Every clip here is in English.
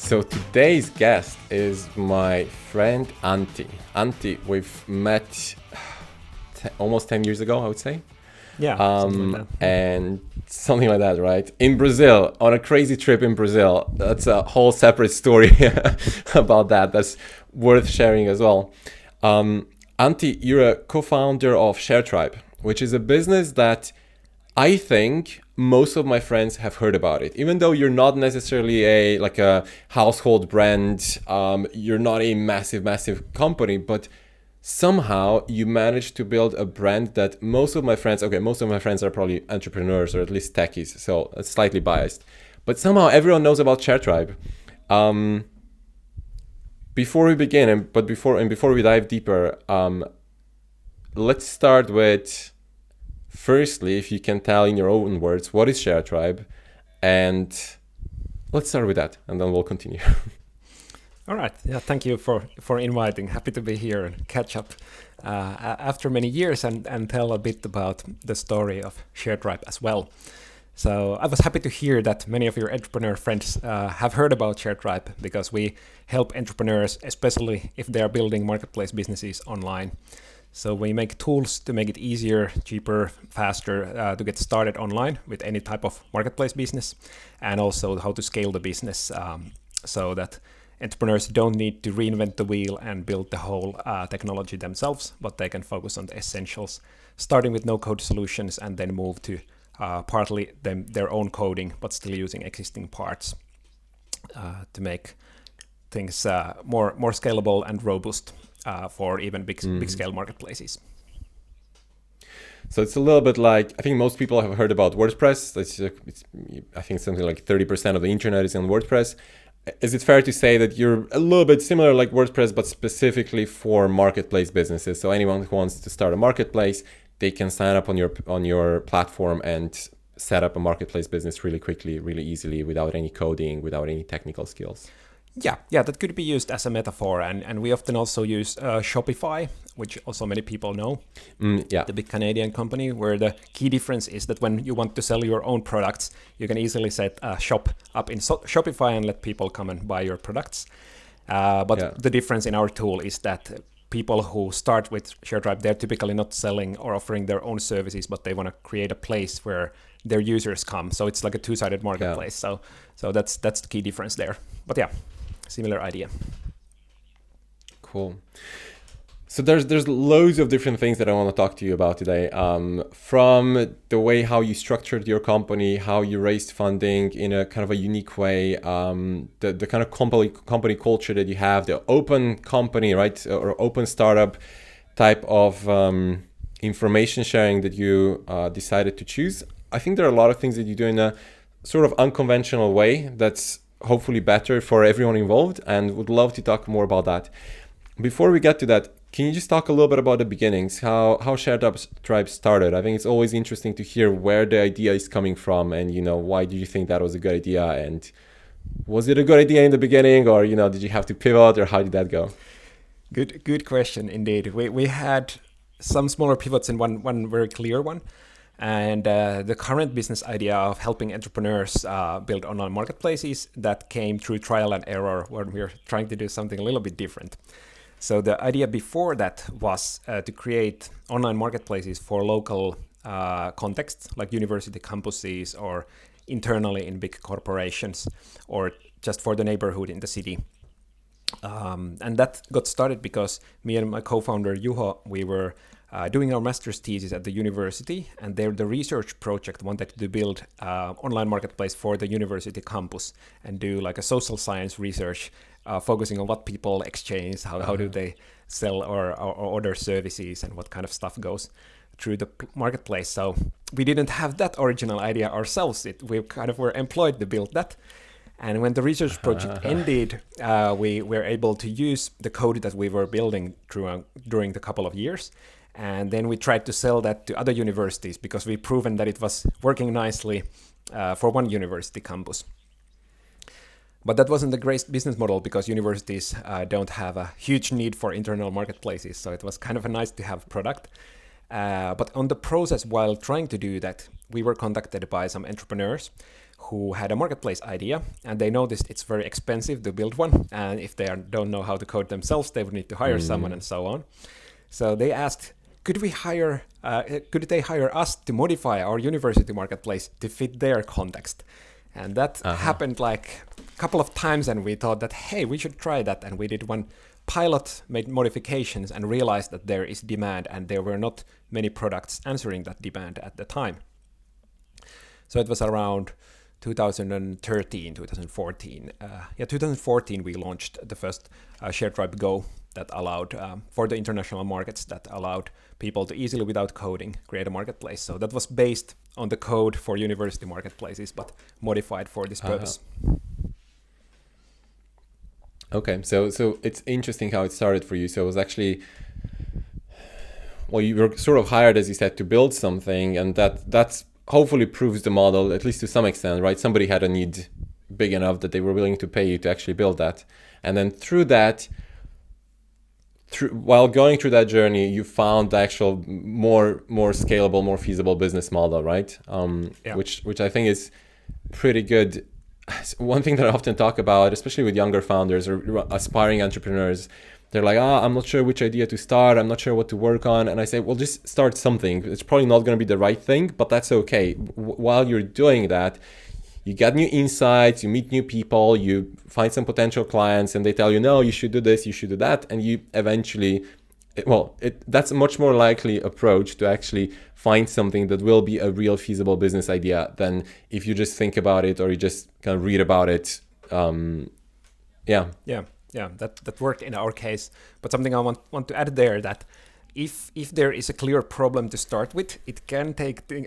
So today's guest is my friend Antti. Antti, we've met almost 10 years ago, I would say. Yeah, something like that. And something like that, right? In Brazil, on a crazy trip in Brazil. That's a whole separate story about that. That's worth sharing as well. Antti, you're a co-founder of Sharetribe, which is a business that I think most of my friends have heard about it. Even though you're not necessarily a household brand, you're not a massive company, but somehow you managed to build a brand that most of my friends are probably entrepreneurs or at least techies, so it's slightly biased. But somehow everyone knows about Sharetribe. Before we begin, before we dive deeper, let's start with, firstly, if you can tell in your own words, what is Sharetribe? And let's start with that, and then we'll continue. All right. Yeah, thank you for inviting. Happy to be here and catch up after many years and tell a bit about the story of Sharetribe as well. So I was happy to hear that many of your entrepreneur friends have heard about Sharetribe, because we help entrepreneurs, especially if they are building marketplace businesses online. So we make tools to make it easier, cheaper, faster to get started online with any type of marketplace business, and also how to scale the business so that entrepreneurs don't need to reinvent the wheel and build the whole technology themselves, but they can focus on the essentials, starting with no-code solutions and then move to partly their own coding, but still using existing parts to make things more scalable and robust for even big scale marketplaces. So it's a little bit like, I think most people have heard about WordPress. I think something like 30% of the internet is on WordPress. Is it fair to say that you're a little bit similar like WordPress, but specifically for marketplace businesses? So anyone who wants to start a marketplace, they can sign up on your platform and set up a marketplace business really quickly, really easily, without any coding, without any technical skills. Yeah, that could be used as a metaphor, and we often also use Shopify, which also many people know, the big Canadian company, where the key difference is that when you want to sell your own products, you can easily set a shop up in Shopify and let people come and buy your products. The difference in our tool is that people who start with Sharetribe, they're typically not selling or offering their own services, but they want to create a place where their users come. So it's like a two-sided marketplace. Yeah. So that's the key difference there. But yeah, similar idea. Cool. So there's loads of different things that I want to talk to you about today. From the way how you structured your company, how you raised funding in a kind of a unique way, the kind of company culture that you have, the open company, right, or open startup type of information sharing that you decided to choose. I think there are a lot of things that you do in a sort of unconventional way that's hopefully better for everyone involved, and would love to talk more about that. Before we get to that, can you just talk a little bit about the beginnings, how Sharetribe started? I think it's always interesting to hear where the idea is coming from, and why do you think that was a good idea, and was it a good idea in the beginning, or did you have to pivot, or how did that go? Good question indeed. We had some smaller pivots and one very clear one. And the current business idea of helping entrepreneurs build online marketplaces, that came through trial and error when we were trying to do something a little bit different. So the idea before that was to create online marketplaces for local contexts, like university campuses or internally in big corporations, or just for the neighborhood in the city. And that got started because me and my co-founder Juho, we were doing our master's thesis at the university, and there the research project wanted to build online marketplace for the university campus and do like a social science research focusing on what people exchange, how do they sell or order services, and what kind of stuff goes through the marketplace. So we didn't have that original idea ourselves. We kind of were employed to build that. And when the research project ended, we were able to use the code that we were building during the couple of years. And then we tried to sell that to other universities because we've proven that it was working nicely for one university campus. But that wasn't a great business model because universities don't have a huge need for internal marketplaces. So it was kind of a nice to have product. But on the process, while trying to do that, we were contacted by some entrepreneurs who had a marketplace idea, and they noticed it's very expensive to build one, and if they don't know how to code themselves, they would need to hire someone and so on. So they asked, could they hire us to modify our university marketplace to fit their context? And that happened like a couple of times, and we thought that, hey, we should try that. And we did one pilot, made modifications, and realized that there is demand, and there were not many products answering that demand at the time. So it was around 2013, 2014. 2014 we launched the first Sharetribe Go that allowed, for the international markets, that allowed people to easily, without coding, create a marketplace. So that was based on the code for university marketplaces, but modified for this purpose. Okay, so it's interesting how it started for you. So it was actually, well, you were sort of hired, as you said, to build something, and that's hopefully proves the model, at least to some extent, right? Somebody had a need big enough that they were willing to pay you to actually build that. And then through that, while going through that journey, you found the actual more scalable, more feasible business model, right? Which I think is pretty good. One thing that I often talk about, especially with younger founders or aspiring entrepreneurs, they're like, I'm not sure which idea to start. I'm not sure what to work on. And I say, well, just start something. It's probably not going to be the right thing, but that's okay. While you're doing that, you get new insights, you meet new people, you find some potential clients, and they tell you, no, you should do this, you should do that. And you eventually, that's a much more likely approach to actually find something that will be a real feasible business idea than if you just think about it or you just kind of read about it. Yeah, that worked in our case. But something I want to add there, that if there is a clear problem to start with, it can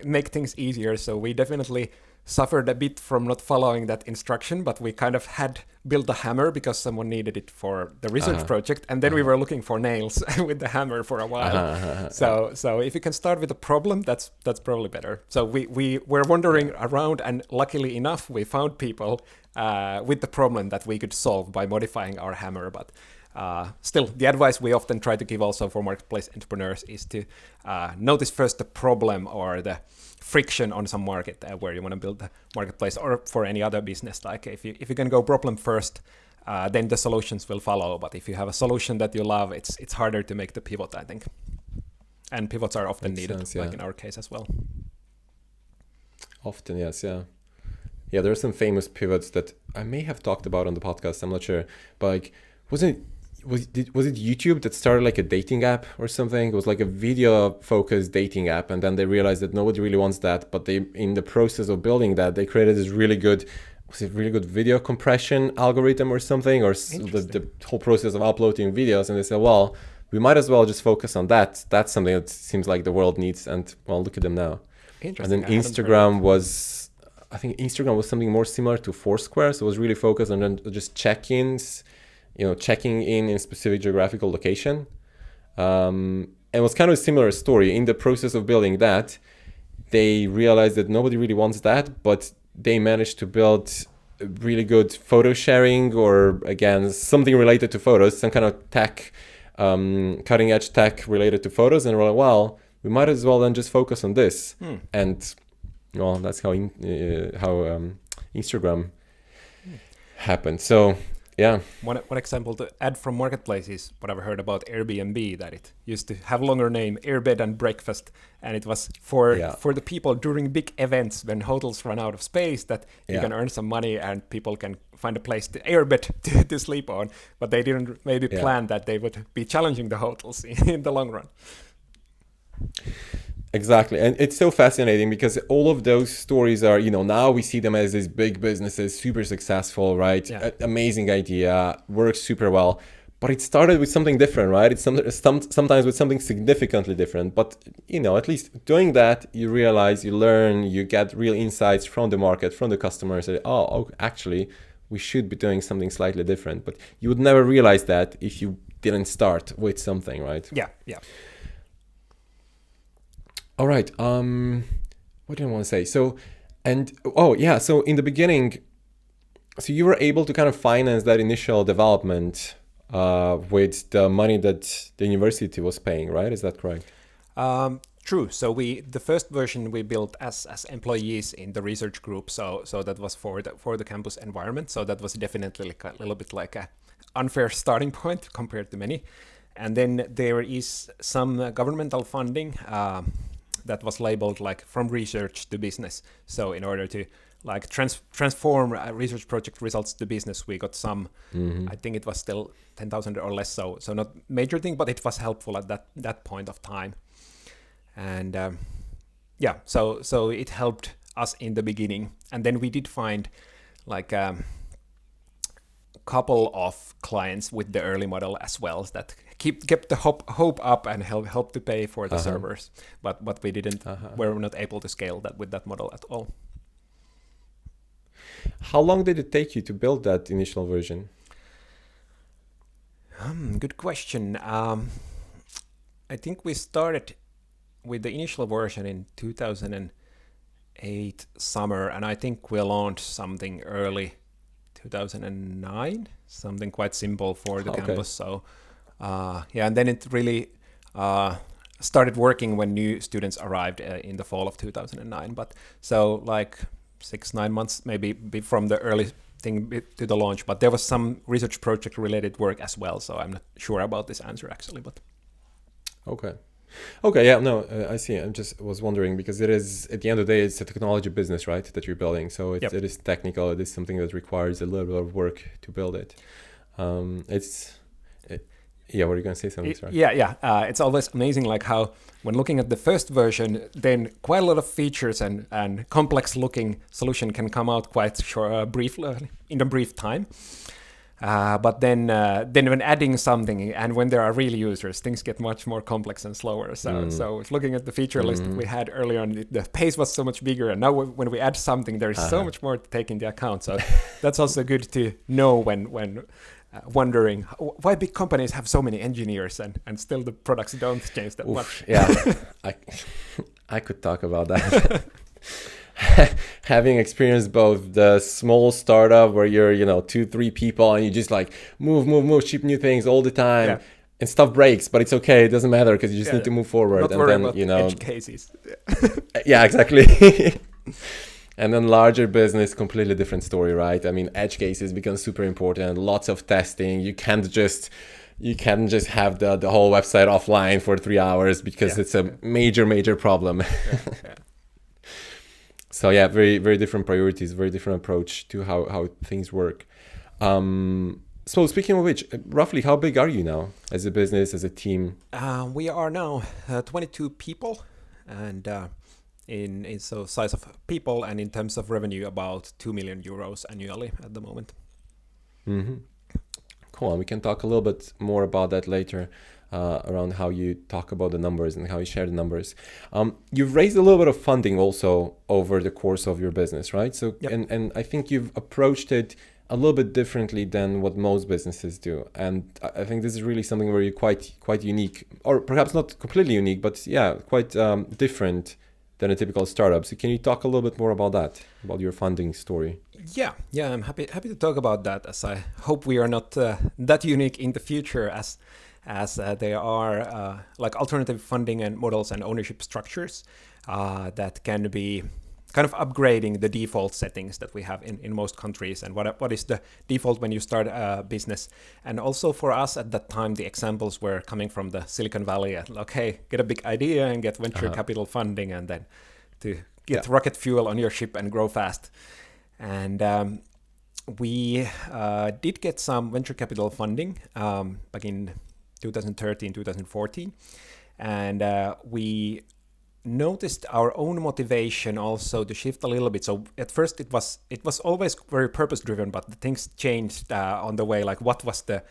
make things easier. So we definitely suffered a bit from not following that instruction, but we kind of had built a hammer because someone needed it for the research project, and then we were looking for nails with the hammer for a while. So if you can start with a problem, that's probably better. So we were wandering around, and luckily enough, we found people with the problem that we could solve by modifying our hammer. But still, the advice we often try to give also for marketplace entrepreneurs is to notice first the problem or the friction on some market where you want to build the marketplace, or for any other business. Like if you can go problem first, then the solutions will follow. But if you have a solution that you love, it's harder to make the pivot, I think. And pivots are often needed, like in our case as well. Often, yes, yeah. Yeah, there are some famous pivots that I may have talked about on the podcast. I'm not sure, but like, was it YouTube that started like a dating app or something? It was like a video-focused dating app, and then they realized that nobody really wants that. But they, in the process of building that, they created this really good video compression algorithm or something, or the whole process of uploading videos. And they said, well, we might as well just focus on that. That's something that seems like the world needs. And well, look at them now. And then Instagram was something more similar to Foursquare. So it was really focused on just check-ins, checking in specific geographical location. And it was kind of a similar story. In the process of building that, they realized that nobody really wants that, but they managed to build really good photo sharing, or again, something related to photos, some kind of tech, cutting edge tech related to photos. And we're like, well, we might as well then just focus on this. And well, that's how Instagram happened. So yeah. One example to add from marketplace is what I've heard about Airbnb, that it used to have longer name, Airbed and Breakfast, and it was for the people during big events when hotels run out of space, that you can earn some money and people can find a place to airbed to sleep on, but they didn't maybe plan that they would be challenging the hotels in the long run. Exactly. And it's so fascinating because all of those stories are, now we see them as these big businesses, super successful, right? Yeah. Amazing idea, works super well. But it started with something different, right? It's sometimes with something significantly different. But, at least doing that, you realize, you learn, you get real insights from the market, from the customers. Actually, we should be doing something slightly different. But you would never realize that if you didn't start with something, right? Yeah. All right. What do I want to say? So in the beginning, so you were able to kind of finance that initial development with the money that the university was paying, right? Is that correct? True. So the first version we built as employees in the research group. So that was for the campus environment. So that was definitely like a little bit like a unfair starting point compared to many. And then there is some governmental funding that was labeled like from research to business. So in order to like transform research project results to business, we got some. I think it was still 10,000 or less. So not major thing, but it was helpful at that point of time. And so it helped us in the beginning. And then we did find like couple of clients with the early model as well that kept the hope up and help to pay for the servers, but we didn't were not able to scale that with that model at all. How long did it take you to build that initial version? Good question. I think we started with the initial version in 2008 summer, and I think we launched something early 2009, something quite simple for the campus. So and then it really started working when new students arrived in the fall of 2009. But so like 6-9 months maybe from the early thing to the launch, but there was some research project related work as well, so I'm not sure about this answer actually. But Okay, yeah, no, I see. I just was wondering because it is, at the end of the day, it's a technology business, right, that you're building. So it is technical. It is something that requires a little bit of work to build it. Yeah, what are you going to say something? Sorry. Yeah. It's always amazing like how when looking at the first version, then quite a lot of features and complex looking solution can come out quite in a brief time. But then when adding something and when there are real users, things get much more complex and slower. So looking at the feature list we had earlier on, the pace was so much bigger. And now when we add something, there is so much more to take into account. So that's also good to know when wondering why big companies have so many engineers and still the products don't change that much. Yeah, I could talk about that. Having experienced both the small startup where you're 2-3 people and you just like move, ship new things all the time, and stuff breaks, but it's okay, it doesn't matter because you just need to move forward. Not and worry then about edge cases. Yeah, exactly. And then larger business, completely different story, right? I mean, edge cases become super important, lots of testing. You can't just have the whole website offline for 3 hours because it's a major problem. So yeah, very, very different priorities, very different approach to how things work. So speaking of which, roughly how big are you now as a business, as a team? We are now 22 people, and in so size of people and in terms of revenue, about 2 million euros annually at the moment. Cool. And we can talk a little bit more about that later. Around how you talk about the numbers and how you share the numbers. You've raised a little bit of funding also over the course of your business, right? So, and I think you've approached it a little bit differently than what most businesses do. And I think this is really something where you're quite unique, or perhaps not completely unique, but quite different than a typical startup. So can you talk a little bit more about that, about your funding story? Yeah, I'm happy to talk about that, as I hope we are not that unique in the future as there are like alternative funding and models and ownership structures that can be kind of upgrading the default settings that we have in most countries, and what is the default when you start a business. And also for us at that time, the examples were coming from the Silicon Valley. Okay, get a big idea and get venture capital funding, and then to get rocket fuel on your ship and grow fast. And we did get some venture capital funding back in 2013, 2014, and we noticed our own motivation also to shift a little bit. So at first it was always very purpose driven, but the things changed on the way. Like, what was the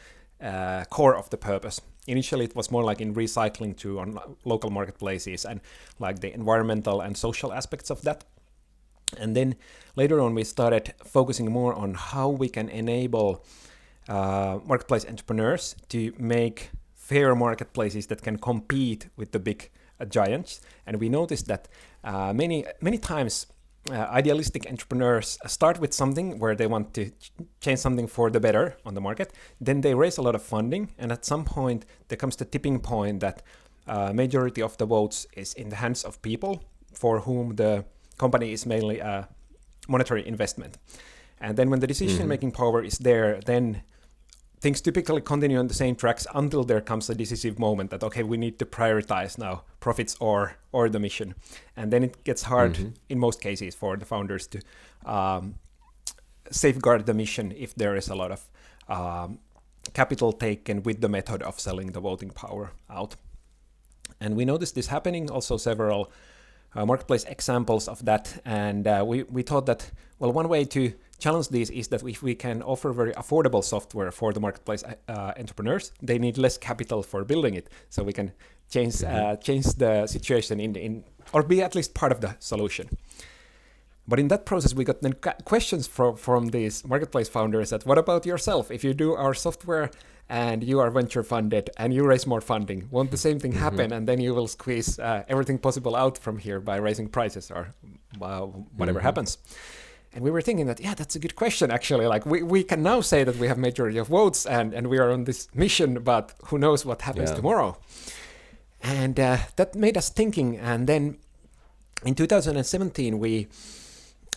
core of the purpose? Initially it was more like in recycling on local marketplaces and like the environmental and social aspects of that. And then later on we started focusing more on how we can enable marketplace entrepreneurs to make fair marketplaces that can compete with the big giants. And we noticed that many times idealistic entrepreneurs start with something where they want to change something for the better on the market. Then they raise a lot of funding, and at some point there comes the tipping point that majority of the votes is in the hands of people for whom the company is mainly a monetary investment. And then when the decision-making power is there, then things typically continue on the same tracks until there comes a decisive moment that, okay, we need to prioritize now profits or the mission. And then it gets hard in most cases for the founders to safeguard the mission if there is a lot of capital taken with the method of selling the voting power out. And we noticed this happening, also several marketplace examples of that. And we thought that, well, one way to challenge these is that if we can offer very affordable software for the marketplace entrepreneurs, they need less capital for building it. So we can change the situation in or be at least part of the solution. But in that process, we got then questions from these marketplace founders that, what about yourself? If you do our software and you are venture funded and you raise more funding, won't the same thing happen? And then you will squeeze everything possible out from here by raising prices or whatever happens. And we were thinking that, yeah, that's a good question, actually. Like we can now say that we have majority of votes and we are on this mission, but who knows what happens tomorrow? And that made us thinking. And then in 2017, we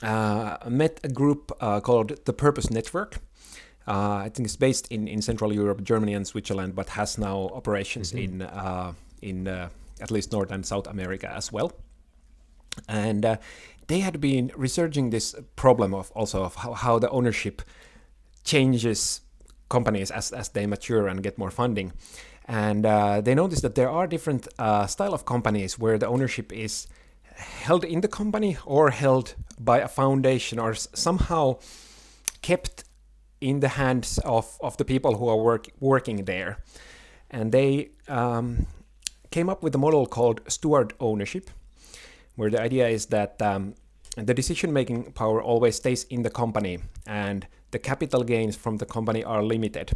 met a group called the Purpose Network. I think it's based in Central Europe, Germany and Switzerland, but has now operations in at least North and South America as well. And they had been researching this problem of how the ownership changes companies as they mature and get more funding. And they noticed that there are different style of companies where the ownership is held in the company or held by a foundation or somehow kept in the hands of the people who are working there. And they came up with a model called steward ownership, where the idea is that the decision-making power always stays in the company and the capital gains from the company are limited.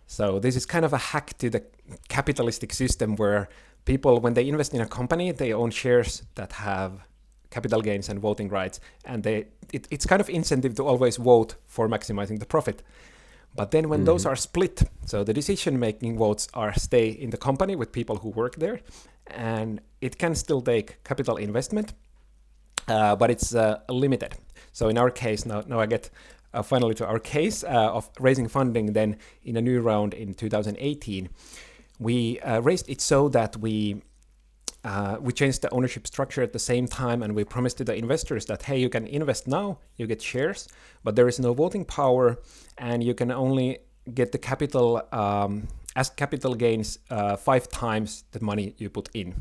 So this is kind of a hack to the capitalistic system where people, when they invest in a company, they own shares that have capital gains and voting rights, and it's kind of incentive to always vote for maximizing the profit. But then when those are split, so the decision-making votes stay in the company with people who work there, and it can still take capital investment, but it's limited. So in our case, now I get finally to our case of raising funding. Then in a new round in 2018, we raised it so that we changed the ownership structure at the same time, and we promised to the investors that, hey, you can invest now, you get shares, but there is no voting power, and you can only get the capital as capital gains 5 times the money you put in.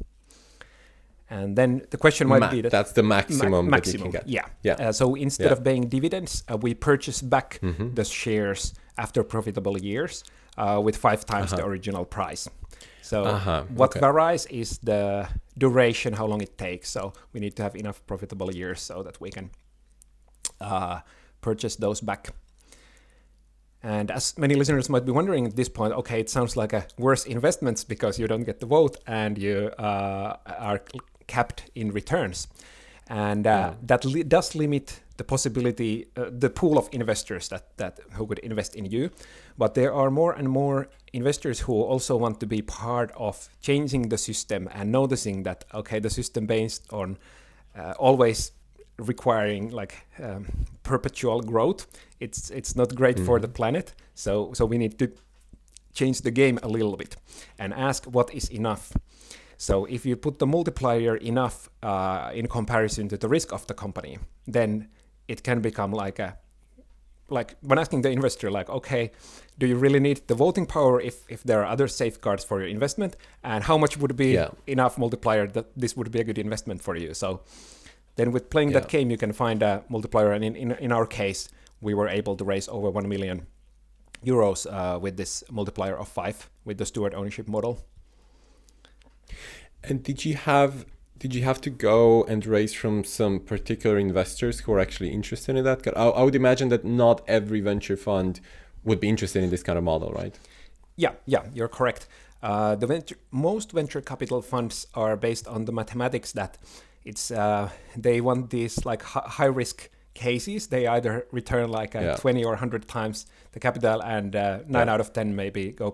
And then the question might be that's the maximum that you can get. Yeah. So instead of paying dividends, we purchase back the shares after profitable years with 5 times the original price. So what varies is the duration, how long it takes. So we need to have enough profitable years so that we can purchase those back. And as many listeners might be wondering at this point, okay, it sounds like a worse investments because you don't get the vote and you are capped in returns. And that does limit the possibility, the pool of investors that who could invest in you. But there are more and more investors who also want to be part of changing the system and noticing that, okay, the system based on always requiring like perpetual growth, it's not great for the planet. So we need to change the game a little bit and ask what is enough. So if you put the multiplier enough in comparison to the risk of the company, then it can become like when asking the investor, like, okay, do you really need the voting power if there are other safeguards for your investment? And how much would be enough multiplier that this would be a good investment for you? So then with playing that game, you can find a multiplier. And in our case, we were able to raise over 1 million euros with this multiplier of 5 with the steward ownership model. And did you have to go and raise from some particular investors who are actually interested in that? I would imagine that not every venture fund would be interested in this kind of model, right? Yeah, you're correct. Most venture capital funds are based on the mathematics that it's they want these like high risk cases. They either return like 20 or 100 times the capital, and 9 out of 10 maybe go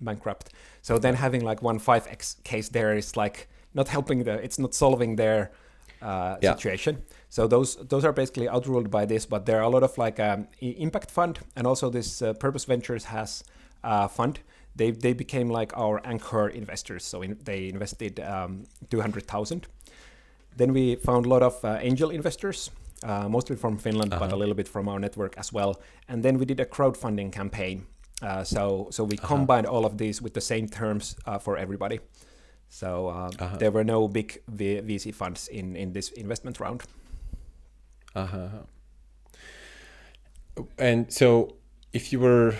bankrupt. So then having like 1.5x case there is like not helping it's not solving their situation. So those are basically outruled by this, but there are a lot of like impact fund, and also this Purpose Ventures has fund. They became like our anchor investors. So they invested 200,000. Then we found a lot of angel investors, mostly from Finland, but a little bit from our network as well. And then we did a crowdfunding campaign. So we combined all of these with the same terms for everybody. So there were no big VC funds in this investment round. And so if you were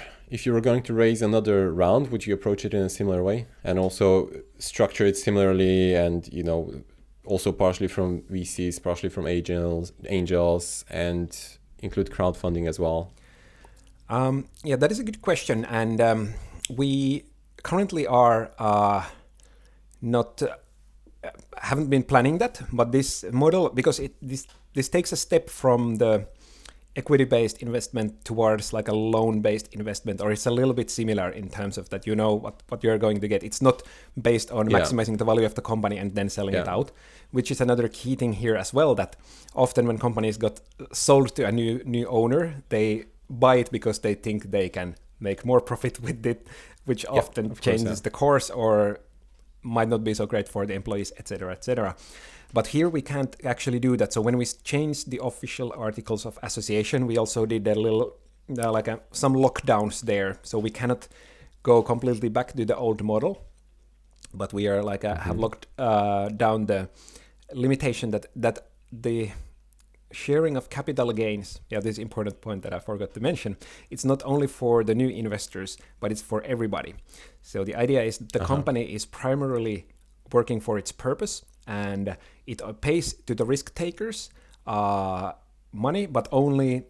going to raise another round, would you approach it in a similar way and also structure it similarly, and also partially from VCs, partially from angels, and include crowdfunding as well? Yeah, that is a good question. And we currently are not haven't been planning that, but this model, because this takes a step from the equity-based investment towards like a loan-based investment, or it's a little bit similar in terms of that what you're going to get. It's not based on maximizing the value of the company and then selling it out, which is another key thing here as well, that often when companies got sold to a new owner, they buy it because they think they can make more profit with it, which often changes the course or might not be so great for the employees, etc., etc. But here we can't actually do that. So when we changed the official articles of association, we also did a little, some lockdowns there. So we cannot go completely back to the old model, but we are have locked down the limitation that the sharing of capital gains, this important point that I forgot to mention, it's not only for the new investors, but it's for everybody. So the idea is the company is primarily working for its purpose, and it pays to the risk takers money, but only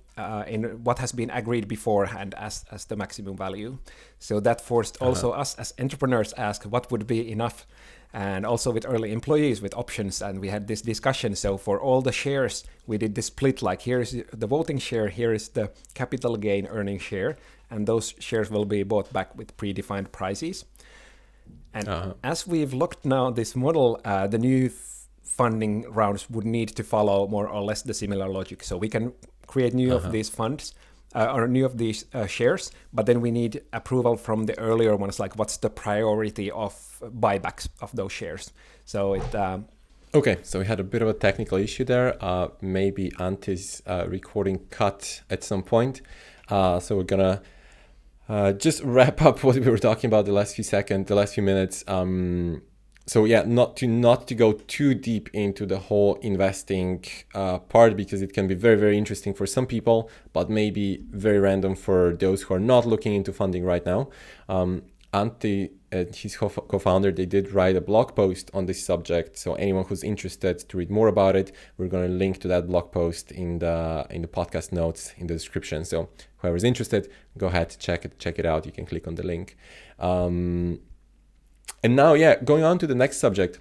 in what has been agreed beforehand as the maximum value. So that forced also us as entrepreneurs ask what would be enough, and also with early employees with options, and we had this discussion. So for all the shares, we did the split, like here is the voting share, here is the capital gain earning share, and those shares will be bought back with predefined prices. And as we've looked now this model, the new funding rounds would need to follow more or less the similar logic. So we can create new of these funds or new of these shares, but then we need approval from the earlier ones, like what's the priority of buybacks of those shares. So it... Okay, so we had a bit of a technical issue there. Maybe Antti's recording cut at some point. So we're gonna just wrap up what we were talking about the last few minutes. So yeah, not to go too deep into the whole investing part, because it can be very, very interesting for some people, but maybe very random for those who are not looking into funding right now. Antti and his co-founder, they did write a blog post on this subject. So anyone who's interested to read more about it, we're going to link to that blog post in the podcast notes in the description. So whoever's interested, go ahead, check it out. You can click on the link. And now, going on to the next subject.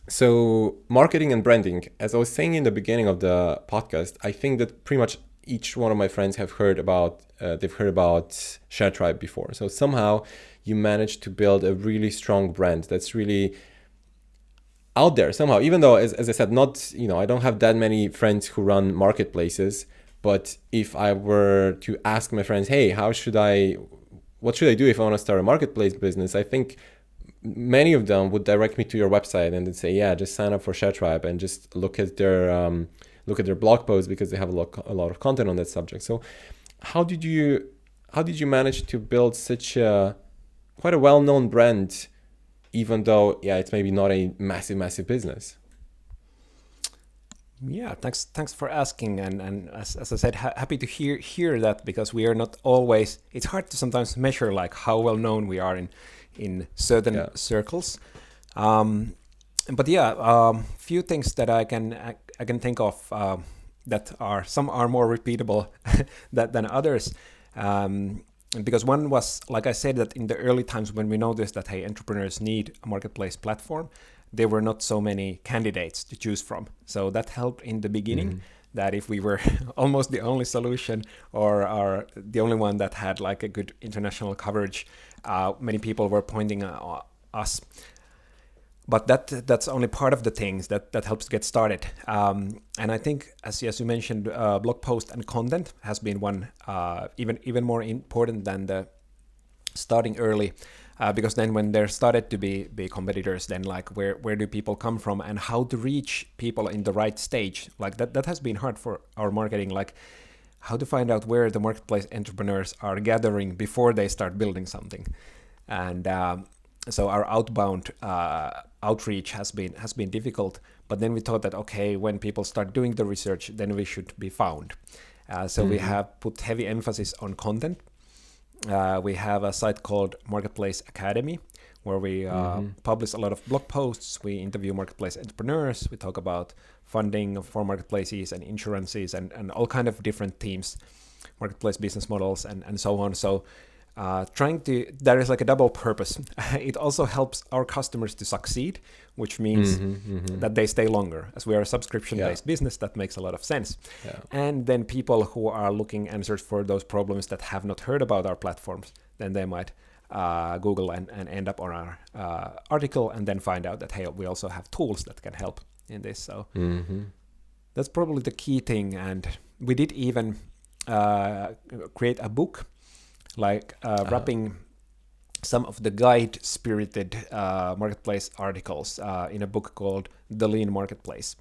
So marketing and branding. As I was saying in the beginning of the podcast, I think that pretty much each one of my friends have heard about Sharetribe before. So somehow you managed to build a really strong brand that's really out there somehow, even though, as I said, I don't have that many friends who run marketplaces. But if I were to ask my friends, hey, what should I do if I want to start a marketplace business? I think many of them would direct me to your website and they'd say, just sign up for Sharetribe and just look at their blog posts, because they have a lot of content on that subject. So how did you manage to build such quite a well-known brand, even though it's maybe not a massive business? Yeah, thanks for asking, and as I said, happy to hear that, because we are not always. It's hard to sometimes measure like how well known we are in certain circles. But few things that I can think of that some are more repeatable than others. Because one was, like I said, that in the early times when we noticed that, hey, entrepreneurs need a marketplace platform, there were not so many candidates to choose from. So that helped in the beginning. that if we were almost the only solution or the only one that had like a good international coverage, many people were pointing us. But that's only part of the things that helps get started. And I think, as you mentioned, blog post and content has been one even more important than the starting early. Because then when there started to be competitors, then like where do people come from and how to reach people in the right stage? Like that has been hard for our marketing, like how to find out where the marketplace entrepreneurs are gathering before they start building something. And so our outbound outreach has been difficult. But then we thought that, okay, when people start doing the research, then we should be found. So we have put heavy emphasis on content. We have a site called Marketplace Academy, where we publish a lot of blog posts. We interview marketplace entrepreneurs. We talk about funding for marketplaces and insurances and all kind of different themes, marketplace business models and so on. So there is like a double purpose. It also helps our customers to succeed, which means that they stay longer. As we are a subscription-based business, that makes a lot of sense. Yeah. And then people who are looking answers for those problems that have not heard about our platforms, then they might Google and end up on our article and then find out that, hey, we also have tools that can help in this. So that's probably the key thing. And we did even create a book, like wrapping some of the guide-spirited marketplace articles in a book called The Lean Marketplace.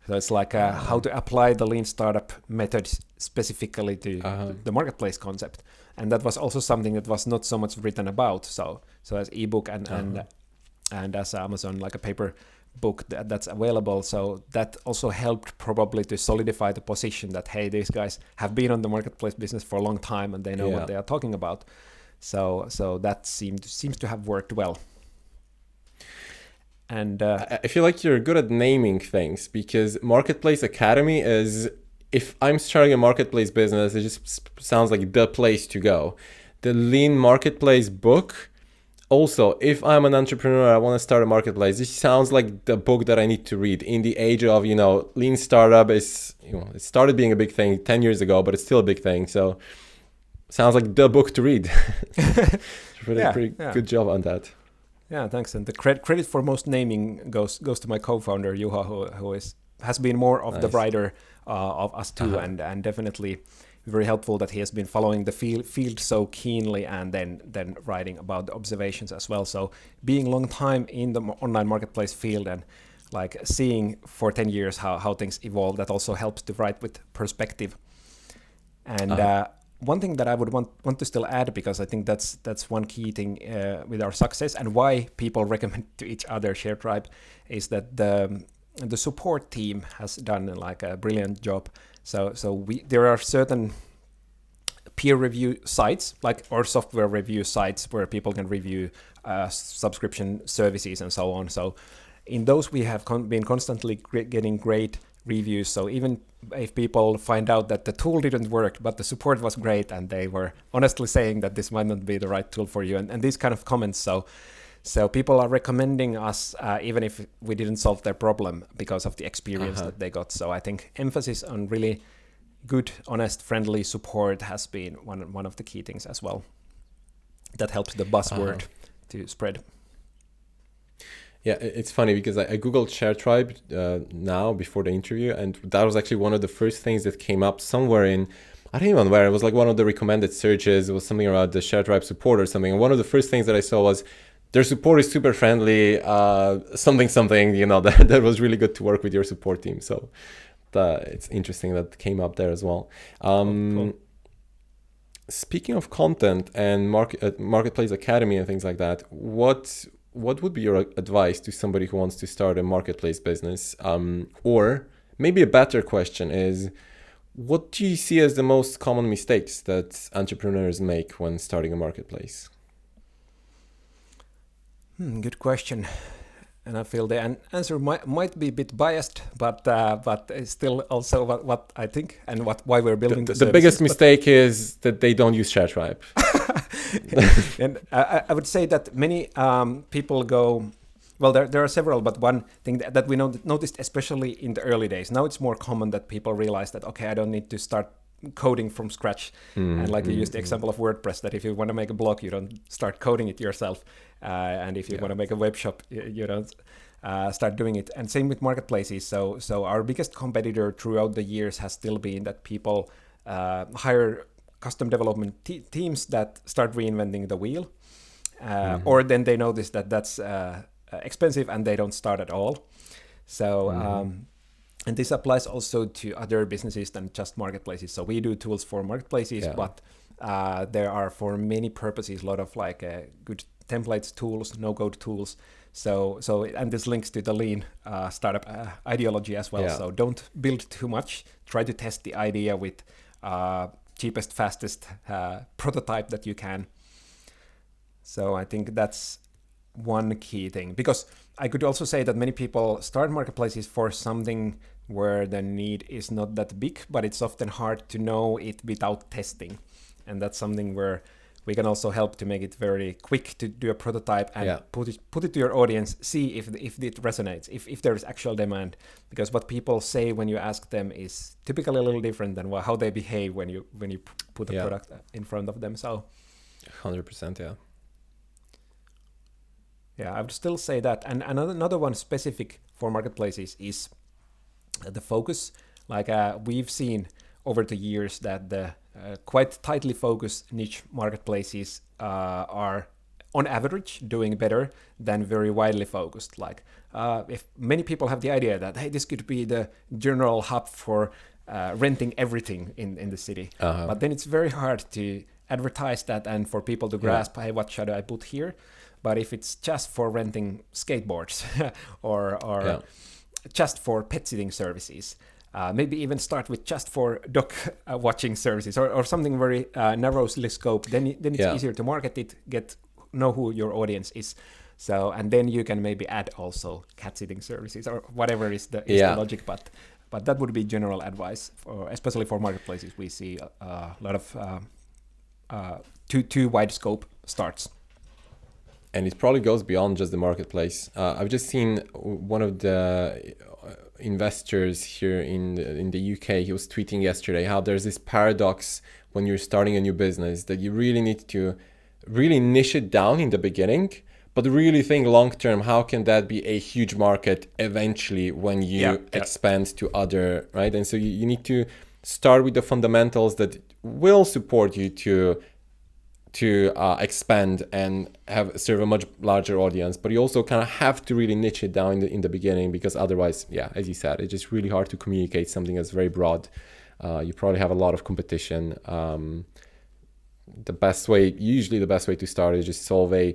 So it's like how to apply the lean startup methods specifically to the marketplace concept. And that was also something that was not so much written about. So as ebook and as Amazon, like a paper book that's available. So that also helped probably to solidify the position that, hey, these guys have been on the marketplace business for a long time and they know what they are talking about. So that seems to have worked well. And I feel like you're good at naming things, because Marketplace Academy is, if I'm starting a marketplace business, it just sounds like the place to go. The Lean Marketplace book, also, if I'm an entrepreneur, I want to start a marketplace, this sounds like the book that I need to read in the age of, lean startup is, it started being a big thing 10 years ago, but it's still a big thing. So sounds like the book to read. Pretty good job on that. Yeah, thanks. And the credit for most naming goes to my co-founder, Juha, who has been more of the writer of us two, and definitely very helpful that he has been following the field so keenly and then writing about the observations as well. So being long time in the online marketplace field and like seeing for 10 years how things evolve, that also helps to write with perspective. And one thing that I would want to still add, because I think that's one key thing with our success and why people recommend to each other Sharetribe, is that the support team has done like a brilliant job. So there are certain peer review sites, like or software review sites, where people can review subscription services and so on. So in those we have been constantly getting great reviews. So even if people find out that the tool didn't work, but the support was great, and they were honestly saying that this might not be the right tool for you, and these kind of comments. So people are recommending us even if we didn't solve their problem because of the experience that they got. So I think emphasis on really good, honest, friendly support has been one of the key things as well. That helps the buzzword to spread. Yeah, it's funny because I Googled Sharetribe now before the interview, and that was actually one of the first things that came up somewhere in, I don't even know where, it was like one of the recommended searches. It was something around the Sharetribe support or something. And one of the first things that I saw was their support is super friendly, something, that was really good to work with your support team. So it's interesting that came up there as well. Cool. Speaking of content and Marketplace Academy and things like that, what would be your advice to somebody who wants to start a marketplace business? Or maybe a better question is, what do you see as the most common mistakes that entrepreneurs make when starting a marketplace? Good question. And I feel the answer might be a bit biased, but it's still also what I think and why we're building the biggest mistake is that they don't use Sharetribe. And I would say that many people go Well, there are several, but one thing that we noticed, especially in the early days, now it's more common that people realize that, okay, I don't need to start coding from scratch. And like you used the example of WordPress, that if you want to make a blog, you don't start coding it yourself. And if you want to make a web shop, you don't start doing it. And same with marketplaces. So our biggest competitor throughout the years has still been that people hire custom development teams that start reinventing the wheel. Or then they notice that that's expensive and they don't start at all. So and this applies also to other businesses than just marketplaces. So we do tools for marketplaces, but there are for many purposes a lot of like good templates tools, no-code tools. So and this links to the lean startup ideology as well. So don't build too much. Try to test the idea with cheapest, fastest prototype that you can. So I think that's one key thing, because I could also say that many people start marketplaces for something where the need is not that big, but it's often hard to know it without testing. And that's something where we can also help to make it very quick to do a prototype and put it to your audience, see if it resonates, if there is actual demand. Because what people say when you ask them is typically a little different than how they behave when you put a product in front of them. So 100%, yeah. Yeah, I would still say that. And another one specific for marketplaces is the focus. Like we've seen over the years that the quite tightly focused niche marketplaces are on average doing better than very widely focused. Like if many people have the idea that, hey, this could be the general hub for renting everything in the city. But then it's very hard to advertise that and for people to grasp, hey, what should I put here? But if it's just for renting skateboards or just for pet sitting services, maybe even start with just for dog watching services or something very narrowly scoped, then it's easier to market it, know who your audience is. So, and then you can maybe add also cat sitting services or whatever is the logic. But that would be general advice, especially for marketplaces. We see a lot of too wide scope starts. And it probably goes beyond just the marketplace. I've just seen one of the investors here in the UK. He was tweeting yesterday how there's this paradox when you're starting a new business that you really need to really niche it down in the beginning, but really think long term, how can that be a huge market eventually when you expand to other, right? And so you need to start with the fundamentals that will support you to expand and serve a much larger audience, but you also kind of have to really niche it down in the beginning, because otherwise, as you said, it's just really hard to communicate something that's very broad. You probably have a lot of competition. The best way to start is just solve a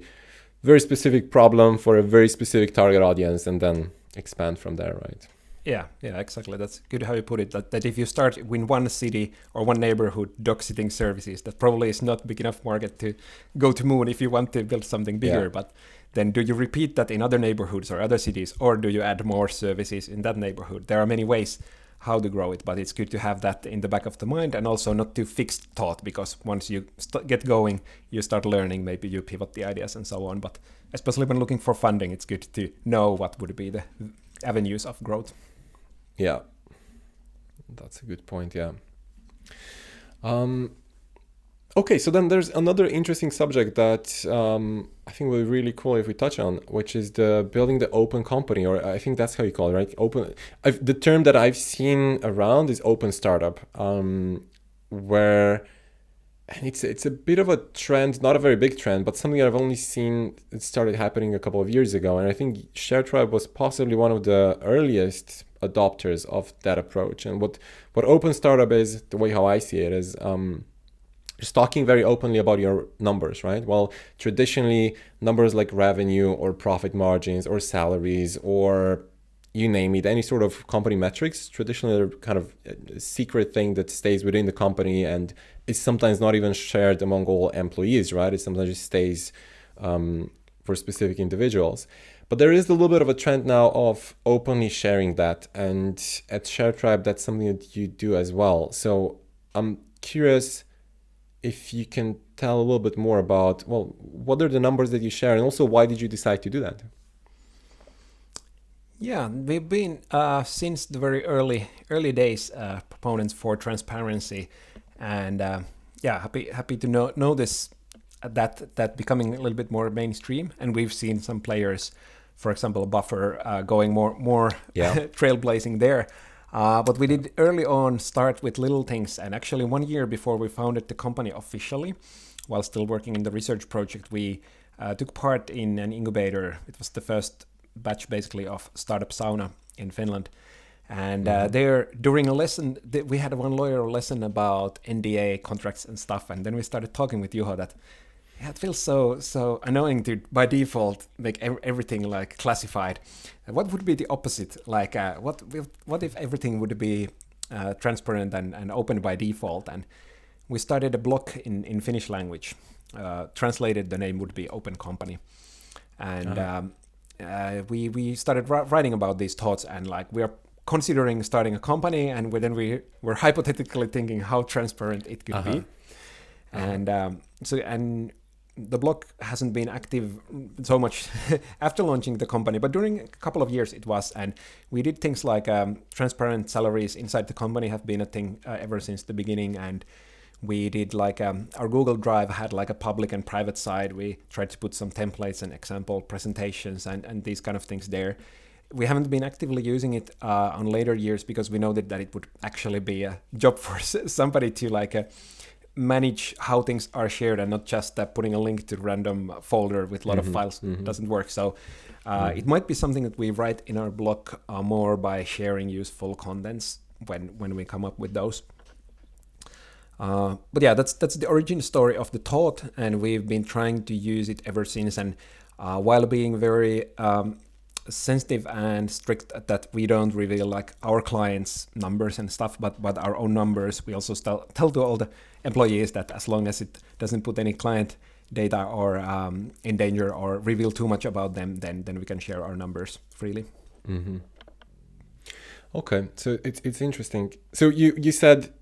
very specific problem for a very specific target audience and then expand from there, right? Yeah, exactly. That's good how you put it. That if you start in one city or one neighborhood dog sitting services, that probably is not big enough market to go to moon if you want to build something bigger. But then do you repeat that in other neighborhoods or other cities, or do you add more services in that neighborhood? There are many ways how to grow it, but it's good to have that in the back of the mind, and also not too fixed thought, because once you get going, you start learning, maybe you pivot the ideas and so on. But especially when looking for funding, it's good to know what would be the avenues of growth. Yeah, that's a good point. Yeah. Okay, so then there's another interesting subject that I think will be really cool if we touch on, which is the building the open company, or I think that's how you call it, right? The term that I've seen around is open startup, where, and it's a bit of a trend, not a very big trend, but something that I've only seen it started happening a couple of years ago, and I think Sharetribe was possibly one of the earliest adopters of that approach. And what open startup is, the way how I see it, is just talking very openly about your numbers, right? Well, traditionally, numbers like revenue or profit margins or salaries or you name it, any sort of company metrics, traditionally they're kind of a secret thing that stays within the company and is sometimes not even shared among all employees, right? It sometimes just stays for specific individuals. But there is a little bit of a trend now of openly sharing that. And at Sharetribe, that's something that you do as well. So I'm curious if you can tell a little bit more about, well, what are the numbers that you share, and also why did you decide to do that? Yeah, we've been since the very early days proponents for transparency, and yeah, happy to notice that becoming a little bit more mainstream. And we've seen some players, for example, Buffer, going more Yeah. trailblazing there. But we did early on start with little things, and actually 1 year before we founded the company officially, while still working in the research project, we took part in an incubator. It was the first batch basically of startup sauna in Finland. And there, during a lesson, we had one lawyer lesson about NDA contracts and stuff. And then we started talking with Juho that yeah, it feels so annoying to by default make everything like classified. What would be the opposite? Like what if everything would be transparent and open by default? And we started a blog in Finnish language. Translated, the name would be Open Company. And we started writing about these thoughts, and like we are considering starting a company, and then we were hypothetically thinking how transparent it could be. And and the blog hasn't been active so much after launching the company, but during a couple of years it was. And we did things like transparent salaries inside the company have been a thing ever since the beginning. And we did like our Google Drive had like a public and private side. We tried to put some templates and example presentations and these kind of things there. We haven't been actively using it on later years because we noted that it would actually be a job for somebody to like manage how things are shared and not just putting a link to random folder with a lot of files. Doesn't work. So it might be something that we write in our blog more by sharing useful contents when we come up with those. But yeah, that's the origin story of the thought, and we've been trying to use it ever since. And while being very sensitive and strict that we don't reveal like our clients' numbers and stuff, but our own numbers, we also tell to all the employees that as long as it doesn't put any client data or in danger or reveal too much about them, then we can share our numbers freely. Okay, so it's interesting. So you said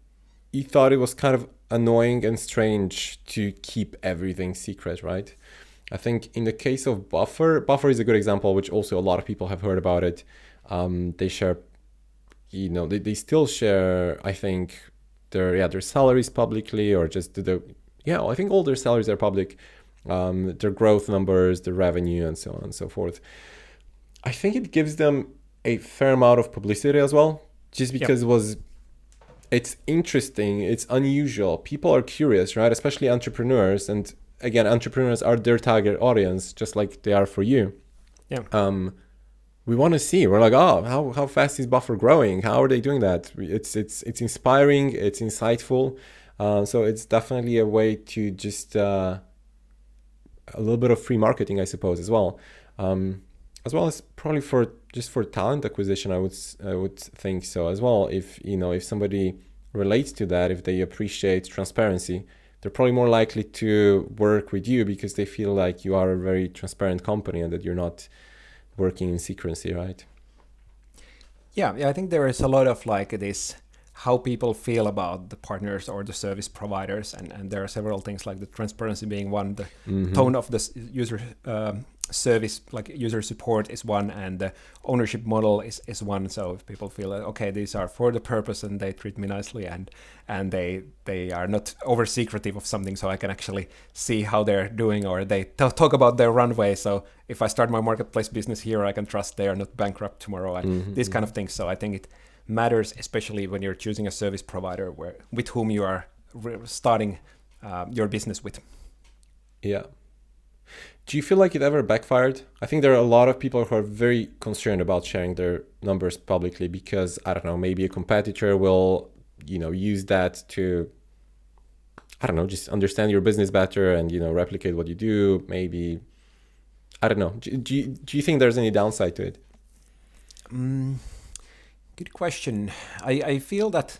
you thought it was kind of annoying and strange to keep everything secret, right? I think in the case of Buffer is a good example, which also a lot of people have heard about it. They share, they still share, I think, their salaries publicly, or just I think all their salaries are public, their growth numbers, their revenue, and so on and so forth. I think it gives them a fair amount of publicity as well, just because it's interesting, it's unusual. People are curious, right? Especially entrepreneurs. And again, entrepreneurs are their target audience, just like they are for you. Yeah. We want to see. We're like, oh, how fast is Buffer growing? How are they doing that? It's inspiring. It's insightful. So it's definitely a way to just a little bit of free marketing, I suppose, as well as probably for talent acquisition. I would think so as well. If somebody relates to that, if they appreciate transparency, they're probably more likely to work with you because they feel like you are a very transparent company and that you're not working in secrecy, right? Yeah, I think there is a lot of like this, how people feel about the partners or the service providers, and there are several things like the transparency being one, the tone of the user service, like user support is one, and the ownership model is one. So if people feel like, okay, these are for the purpose and they treat me nicely and they are not over secretive of something, so I can actually see how they're doing, or they talk about their runway. So if I start my marketplace business here, I can trust they are not bankrupt tomorrow, and these kind of things. So I think it matters, especially when you're choosing a service provider with whom you are starting your business with. Yeah. Do you feel like it ever backfired? I think there are a lot of people who are very concerned about sharing their numbers publicly because, I don't know, maybe a competitor will, use that to, I don't know, just understand your business better and, replicate what you do. Maybe, I don't know. Do you think there's any downside to it? Good question. I feel that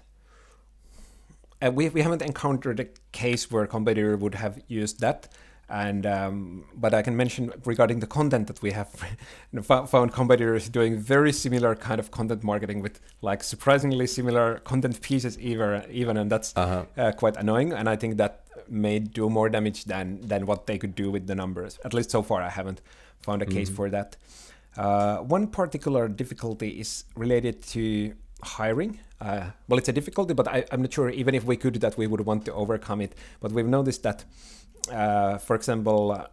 we haven't encountered a case where a competitor would have used that. And but I can mention regarding the content that we have found competitors doing very similar kind of content marketing with like surprisingly similar content pieces even, and that's quite annoying. And I think that may do more damage than what they could do with the numbers. At least so far, I haven't found a case for that. One particular difficulty is related to hiring. Well, it's a difficulty, but I'm not sure even if we could that we would want to overcome it. But we've noticed that, for example,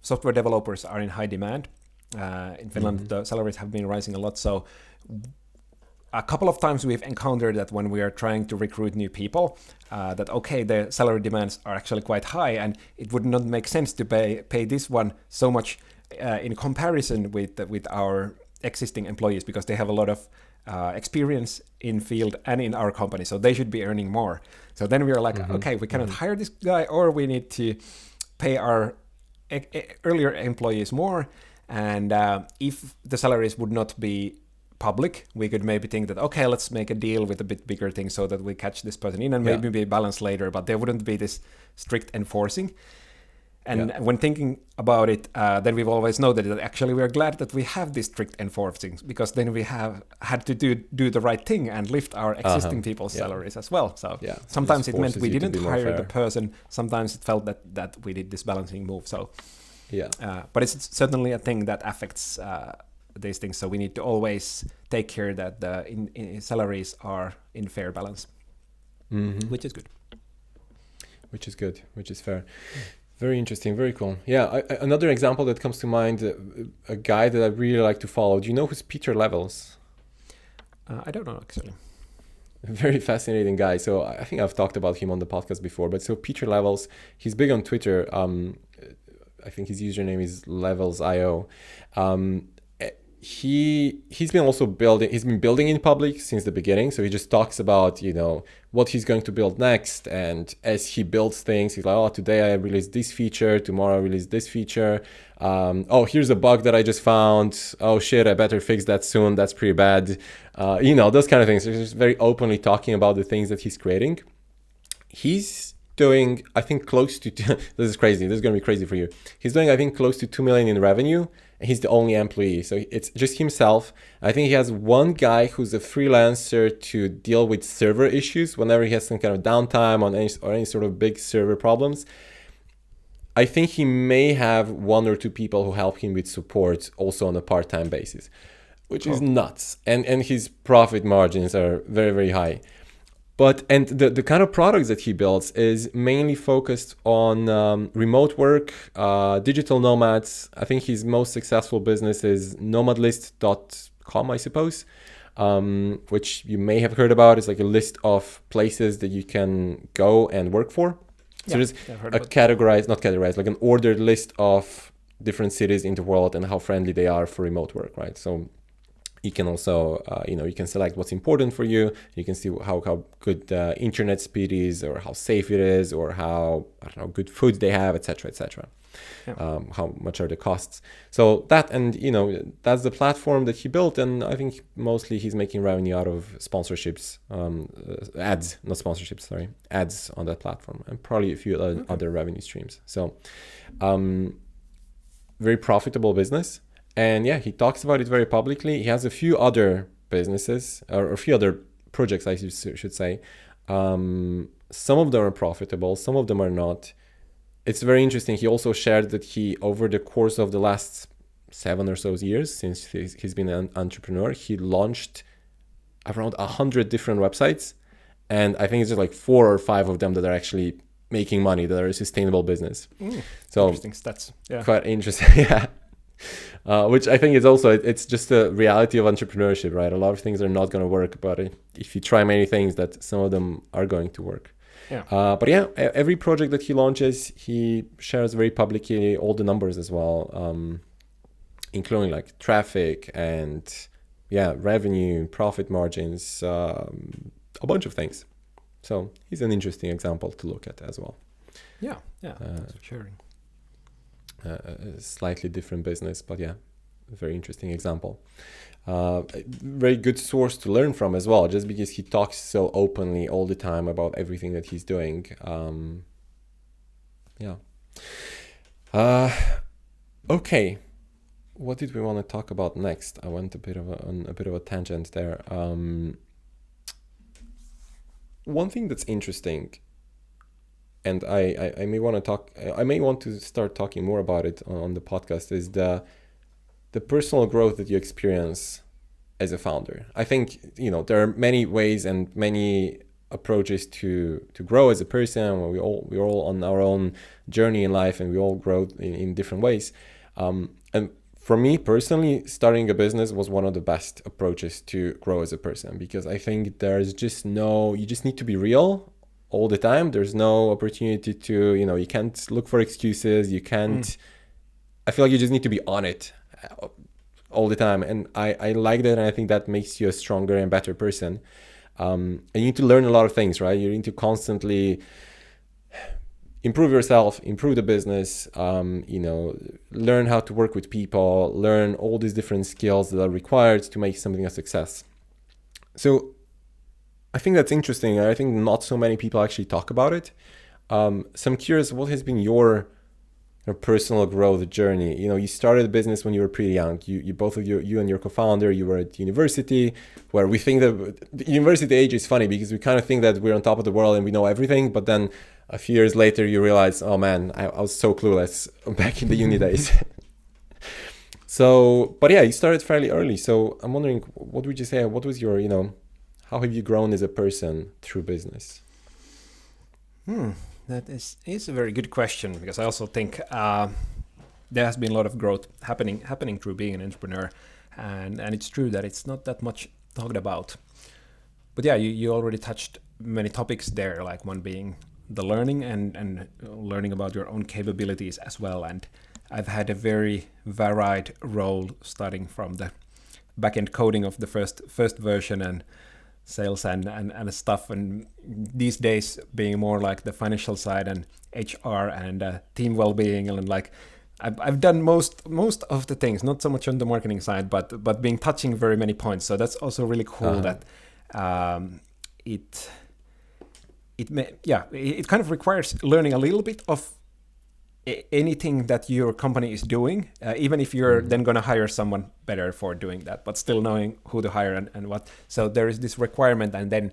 software developers are in high demand. In Finland, the salaries have been rising a lot. So a couple of times we've encountered that when we are trying to recruit new people, that okay, the salary demands are actually quite high, and it would not make sense to pay this one so much in comparison with our existing employees, because they have a lot of experience in field and in our company, so they should be earning more. So then we are like, okay, we cannot hire this guy, or we need to pay our earlier employees more. And if the salaries would not be public, we could maybe think that, okay, let's make a deal with a bit bigger thing so that we catch this person in and maybe be balanced later, but there wouldn't be this strict enforcing. And when thinking about it, then we've always noted that actually we are glad that we have this strict enforcing, because then we have had to do the right thing and lift our existing people's salaries as well. So sometimes it meant we didn't hire the person. Sometimes it felt that we did this balancing move. So but it's certainly a thing that affects these things. So we need to always take care that the salaries are in fair balance, which is good. Which is good, which is fair. Very interesting, very cool. Yeah, another example that comes to mind, a guy that I really like to follow. Do you know who's Peter Levels? I don't know, actually. A very fascinating guy. So I think I've talked about him on the podcast before. But so Peter Levels, he's big on Twitter. I think his username is Levels.io. He's been building in public since the beginning. So he just talks about, what he's going to build next. And as he builds things, he's like, oh, today I released this feature, tomorrow I released this feature. Oh, here's a bug that I just found. Oh shit, I better fix that soon. That's pretty bad. Those kind of things. He's just very openly talking about the things that he's creating. He's doing, I think, close to, this is crazy. This is going to be crazy for you. He's doing, I think, close to 2 million in revenue. And he's the only employee. So it's just himself. I think he has one guy who's a freelancer to deal with server issues whenever he has some kind of downtime on any sort of big server problems. I think he may have 1 or 2 people who help him with support also on a part-time basis, which is nuts. And his profit margins are very, very high. And the kind of products that he builds is mainly focused on remote work, digital nomads. I think his most successful business is nomadlist.com, I suppose, which you may have heard about. It's like a list of places that you can go and work for. So there's like an ordered list of different cities in the world and how friendly they are for remote work, right? So you can also, you can select what's important for you. You can see how good internet speed is, or how safe it is, or how good food they have, etc., etc. How much are the costs? So that, and that's the platform that he built, and I think mostly he's making revenue out of sponsorships, ads, not sponsorships, sorry, ads on that platform, and probably a few other revenue streams. So, very profitable business. And he talks about it very publicly. He has a few other businesses, or a few other projects, I should say. Some of them are profitable, some of them are not. It's very interesting. He also shared that over the course of the last 7 or so years, since he's been an entrepreneur, he launched around 100 different websites. And I think it's just like 4 or 5 of them that are actually making money, that are a sustainable business. So interesting stats. Yeah. Quite interesting. Yeah. Which I think is also, it's just the reality of entrepreneurship, right? A lot of things are not going to work, but if you try many things, that some of them are going to work. Every project that he launches, he shares very publicly all the numbers as well, including like traffic and revenue, profit margins, a bunch of things. So he's an interesting example to look at as well. Thanks for sharing. A slightly different business, but a very interesting example. Very good source to learn from as well, just because he talks so openly all the time about everything that he's doing. Okay, what did we want to talk about next? I went on a bit of a tangent there. One thing that's interesting, and I may want to start talking more about it on the podcast, is the personal growth that you experience as a founder. I think, there are many ways and many approaches to grow as a person. We're all on our own journey in life, and we all grow in different ways. And for me personally, starting a business was one of the best approaches to grow as a person, because I think there's just you just need to be real all the time. There's no opportunity to, you can't look for excuses. You can't, I feel like you just need to be on it all the time. And I like that. And I think that makes you a stronger and better person. And you need to learn a lot of things, right? You need to constantly improve yourself, improve the business, learn how to work with people, learn all these different skills that are required to make something a success. So I think that's interesting. I think not so many people actually talk about it. So I'm curious, what has been your personal growth journey? You started a business when you were pretty young. You both of you and your co-founder, you were at university, where we think that the university age is funny because we kind of think that we're on top of the world and we know everything. But then a few years later, you realize, oh man, I was so clueless back in the uni days. So, but yeah, you started fairly early. So I'm wondering, what would you say? What was your, how have you grown as a person through business? That is a very good question, because I also think there has been a lot of growth happening through being an entrepreneur, and it's true that it's not that much talked about. But yeah, you already touched many topics there, like one being the learning and learning about your own capabilities as well. And I've had a very varied role, starting from the back-end coding of the first version and sales and stuff, and these days being more like the financial side and HR and team well-being, and like I've done most of the things, not so much on the marketing side, but being touching very many points. So that's also really cool that it kind of requires learning a little bit of anything that your company is doing, even if you're then going to hire someone better for doing that, but still knowing who to hire and what. So there is this requirement, and then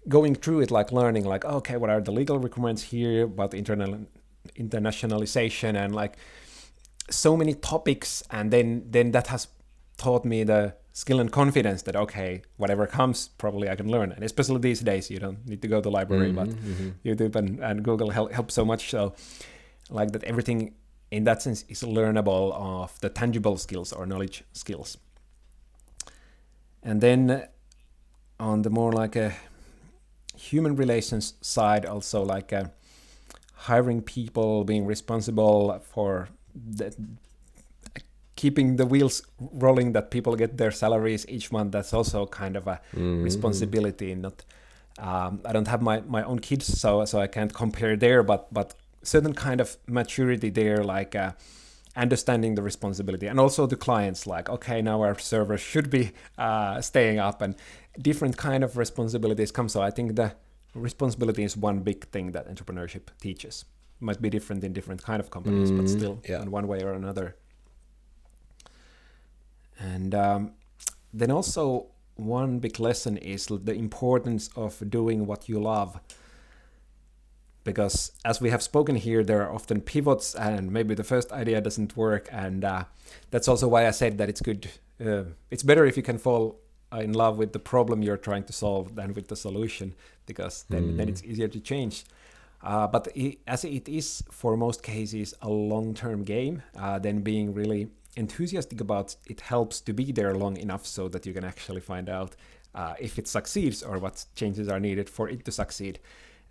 going through it, like learning, like, okay, what are the legal requirements here about internationalization, and like so many topics. And then that has taught me the skill and confidence that, okay, whatever comes, probably I can learn. And especially these days, you don't need to go to the library, but YouTube and Google help so much. So like that, everything in that sense is learnable of the tangible skills or knowledge skills. And then on the more like a human relations side, also like hiring people, being responsible for keeping the wheels rolling, that people get their salaries each month. That's also kind of a responsibility. Not I don't have my own kids, so I can't compare there, but certain kind of maturity there, like understanding the responsibility, and also the clients, like, okay, now our server should be staying up, and different kind of responsibilities come. So I think the responsibility is one big thing that entrepreneurship teaches. Might be different in different kind of companies, but still in one way or another. And then also one big lesson is the importance of doing what you love. Because as we have spoken here, there are often pivots, and maybe the first idea doesn't work. And that's also why I said that it's good. It's better if you can fall in love with the problem you're trying to solve than with the solution, because then it's easier to change. But as it is for most cases a long-term game, then being really enthusiastic about it helps to be there long enough so that you can actually find out if it succeeds or what changes are needed for it to succeed.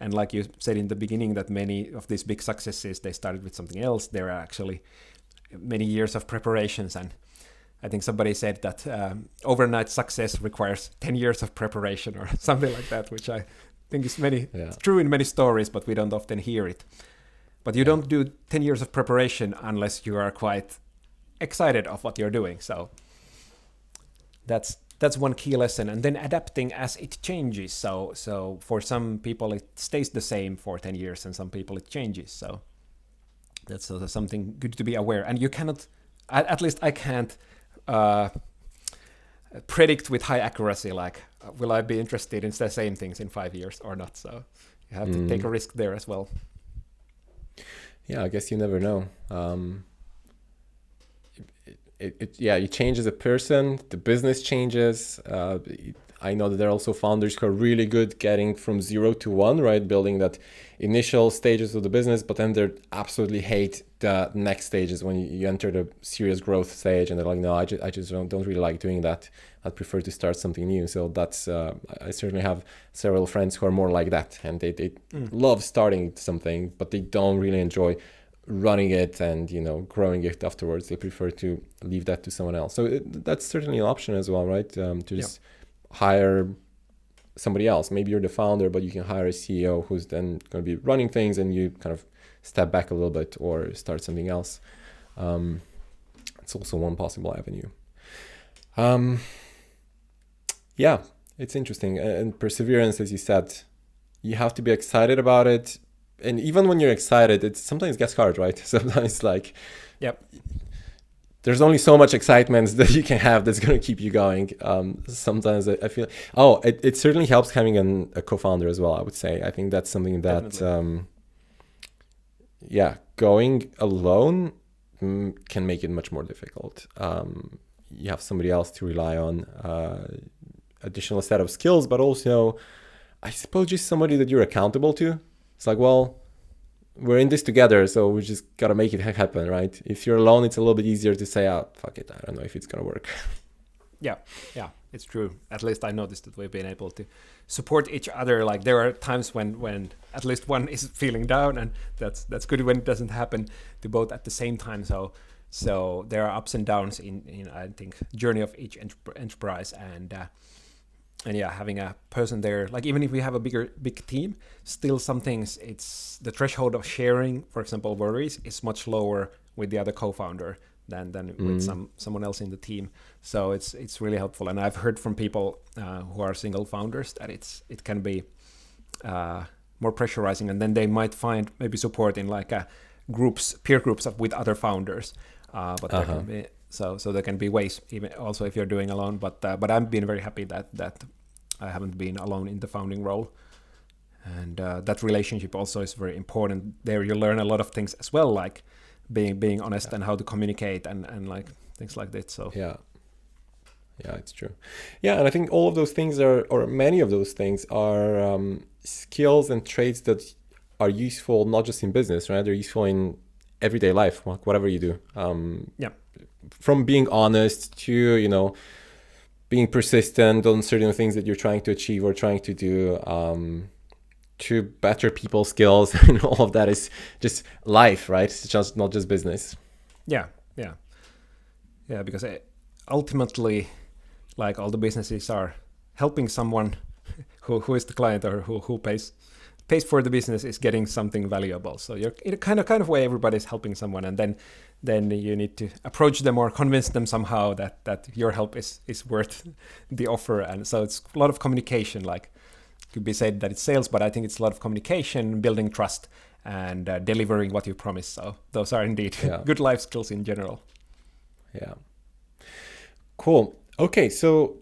And like you said in the beginning, that many of these big successes, they started with something else. There are actually many years of preparations. And I think somebody said that overnight success requires 10 years of preparation or something like that, which I think is true in many stories, but we don't often hear it. But you don't do 10 years of preparation unless you are quite excited of what you're doing. So that's one key lesson. And then adapting as it changes. So for some people it stays the same for 10 years, and some people it changes. So that's also something good to be aware. And you cannot, at least I can't predict with high accuracy, like, will I be interested in the same things in 5 years or not? So you have to take a risk there as well. Yeah, I guess you never know. you change as a person, the business changes. I know that there are also founders who are really good getting from 0 to 1, right? Building that initial stages of the business, but then they absolutely hate the next stages when you enter the serious growth stage, and they're like, no, I just don't really like doing that. I'd prefer to start something new. So that's, I certainly have several friends who are more like that, and they love starting something, but they don't really enjoy running it and, growing it afterwards. They prefer to leave that to someone else. So that's certainly an option as well, right? To just hire somebody else. Maybe you're the founder, but you can hire a CEO who's then going to be running things, and you kind of step back a little bit or start something else. It's also one possible avenue. Yeah, it's interesting. And perseverance, as you said, you have to be excited about it. And even when you're excited, it sometimes gets hard, right? Sometimes there's only so much excitement that you can have that's going to keep you going. Sometimes I feel, it certainly helps having a co-founder as well, I would say. I think that's something that, going alone can make it much more difficult. You have somebody else to rely on, additional set of skills, but also, I suppose, just somebody that you're accountable to. It's like, well, we're in this together, so we just got to make it happen, right? If you're alone, it's a little bit easier to say, fuck it, I don't know if it's going to work. Yeah, it's true. At least I noticed that we've been able to support each other. Like, there are times when at least one is feeling down, and that's good when it doesn't happen to both at the same time. So there are ups and downs in I think, journey of each enterprise, and having a person there, like, even if we have a big team, still some things, it's the threshold of sharing, for example, worries is much lower with the other co-founder than with someone else in the team. So it's really helpful. And I've heard from people who are single founders that it can be more pressurizing, and then they might find maybe support in like peer groups with other founders. But there can be, so there can be ways, even also if you're doing alone. But I've been very happy that I haven't been alone in the founding role, and that relationship also is very important. There you learn a lot of things as well, like being honest and how to communicate and like things like that. So yeah, it's true. Yeah, and I think all of those things or many of those things are skills and traits that are useful not just in business, right? They're useful in everyday life, whatever you do. From being honest to, being persistent on certain things that you're trying to achieve or trying to do, to better people skills, and all of that is just life, right? It's just not just business. Yeah, because ultimately, like, all the businesses are helping someone who is the client or who pays for the business is getting something valuable. So you're in a kind of way, everybody's helping someone, and then you need to approach them or convince them somehow that your help is worth the offer. And so it's a lot of communication. Like, could be said that it's sales, but I think it's a lot of communication, building trust, and delivering what you promise. So those are indeed good life skills in general. Yeah. Cool. Okay, so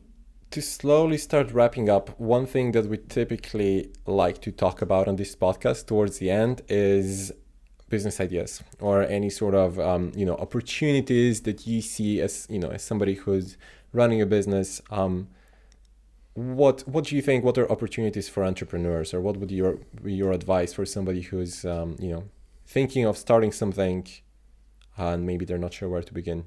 to slowly start wrapping up, one thing that we typically like to talk about on this podcast towards the end is business ideas, or any sort of opportunities that you see as as somebody who's running a business. What do you think? What are opportunities for entrepreneurs, or what would be your advice for somebody who's thinking of starting something and maybe they're not sure where to begin?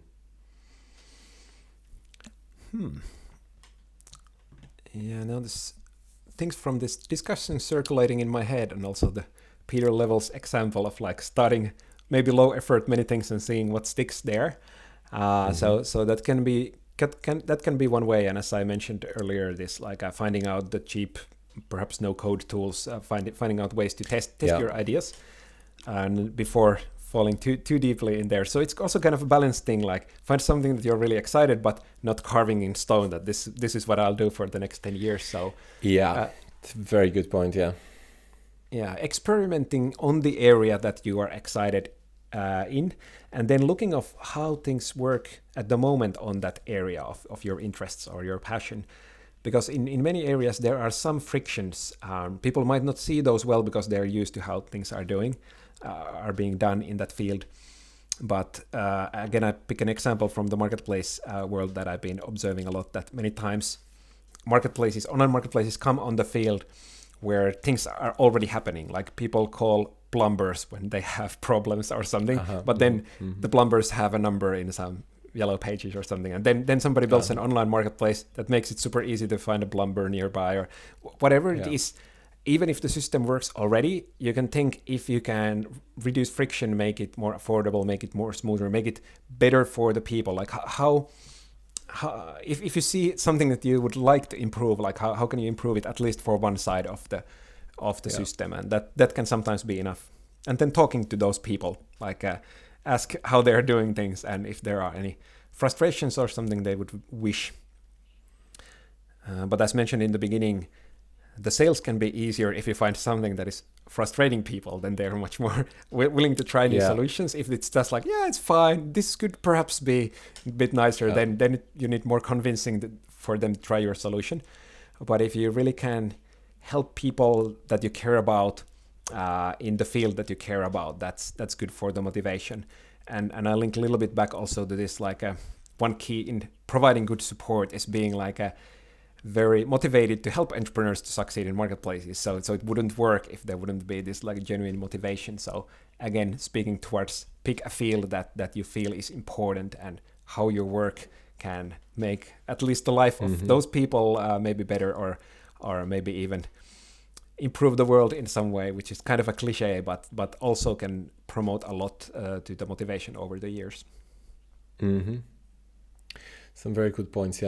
Yeah, now this things from this discussion circulating in my head, and also the Peter Level's example of like starting maybe low effort many things and seeing what sticks there. So that can be one way. And as I mentioned earlier, this like finding out the cheap, perhaps no code tools, finding out ways to test your ideas, and before falling too deeply in there. So it's also kind of a balanced thing, like find something that you're really excited, but not carving in stone that this is what I'll do for the next 10 years. So it's a very good point. Experimenting on the area that you are excited in, and then looking of how things work at the moment on that area of your interests or your passion. Because in many areas there are some frictions. People might not see those well because they're used to how things are being done in that field. But again, I pick an example from the marketplace world that I've been observing a lot, that many times online marketplaces come on the field where things are already happening. Like people call plumbers when they have problems or something, but then the plumbers have a number in some yellow pages or something, and then somebody builds an online marketplace that makes it super easy to find a plumber nearby or whatever it is. Even if the system works already, you can think if you can reduce friction, make it more affordable, make it more smoother, make it better for the people. Like how if you see something that you would like to improve, like how can you improve it at least for one side of the system, and that can sometimes be enough. And then talking to those people, like ask how they're doing things and if there are any frustrations or something they would wish. But as mentioned in the beginning, the sales can be easier if you find something that is frustrating people. Then they're much more willing to try new solutions. If it's just like, it's fine, this could perhaps be a bit nicer, then you need more convincing for them to try your solution. But if you really can help people that you care about in the field that you care about, that's good for the motivation. And I link a little bit back also to this, like one key in providing good support is being like a very motivated to help entrepreneurs to succeed in marketplaces. So it wouldn't work if there wouldn't be this like genuine motivation. So again, speaking towards pick a field that you feel is important and how your work can make at least the life of those people maybe better or maybe even improve the world in some way, which is kind of a cliche, but also can promote a lot to the motivation over the years. Some very good points,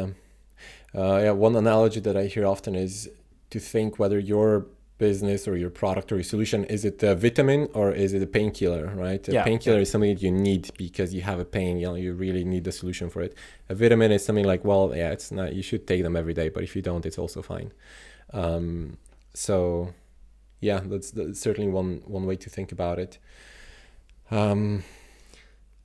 one analogy that I hear often is to think whether your business or your product or your solution, is it a vitamin or is it a painkiller, right? A painkiller is something that you need because you have a pain, you really need the solution for it. A vitamin is something like, it's not, you should take them every day, but if you don't, it's also fine. That's certainly one way to think about it.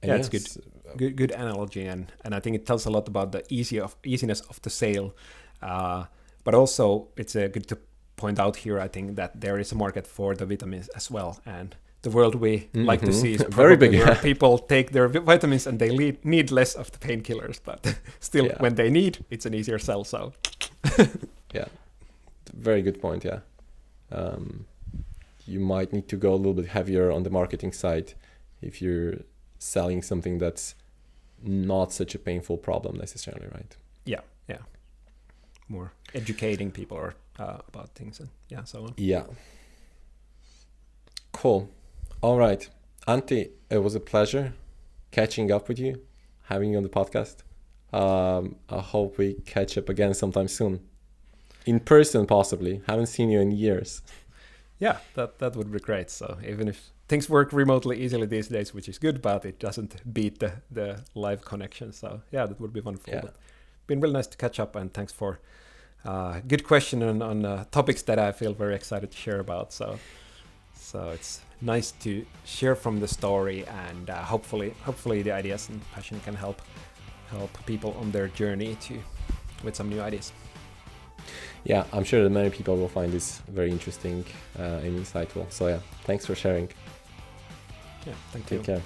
It's good analogy, and I think it tells a lot about the easiness of the sale. But also it's good to point out here, I think, that there is a market for the vitamins as well, and the world we like to see is very big, where people take their vitamins and they need less of the painkillers, but still when they need, it's an easier sell. So very good point. You might need to go a little bit heavier on the marketing side if you're selling something that's not such a painful problem necessarily, right? More educating people or about things and so on. Cool. All right, Antti, it was a pleasure catching up with you, having you on the podcast. I hope we catch up again sometime soon, in person possibly. Haven't seen you in years. That would be great. So even if things work remotely easily these days, which is good, but it doesn't beat the live connection. So that would be wonderful. But been really nice to catch up, and thanks for good question on topics that I feel very excited to share about. So it's nice to share from the story, and hopefully the ideas and passion can help people on their journey with some new ideas. I'm sure that many people will find this very interesting and insightful. So thanks for sharing. Thank you. Take care.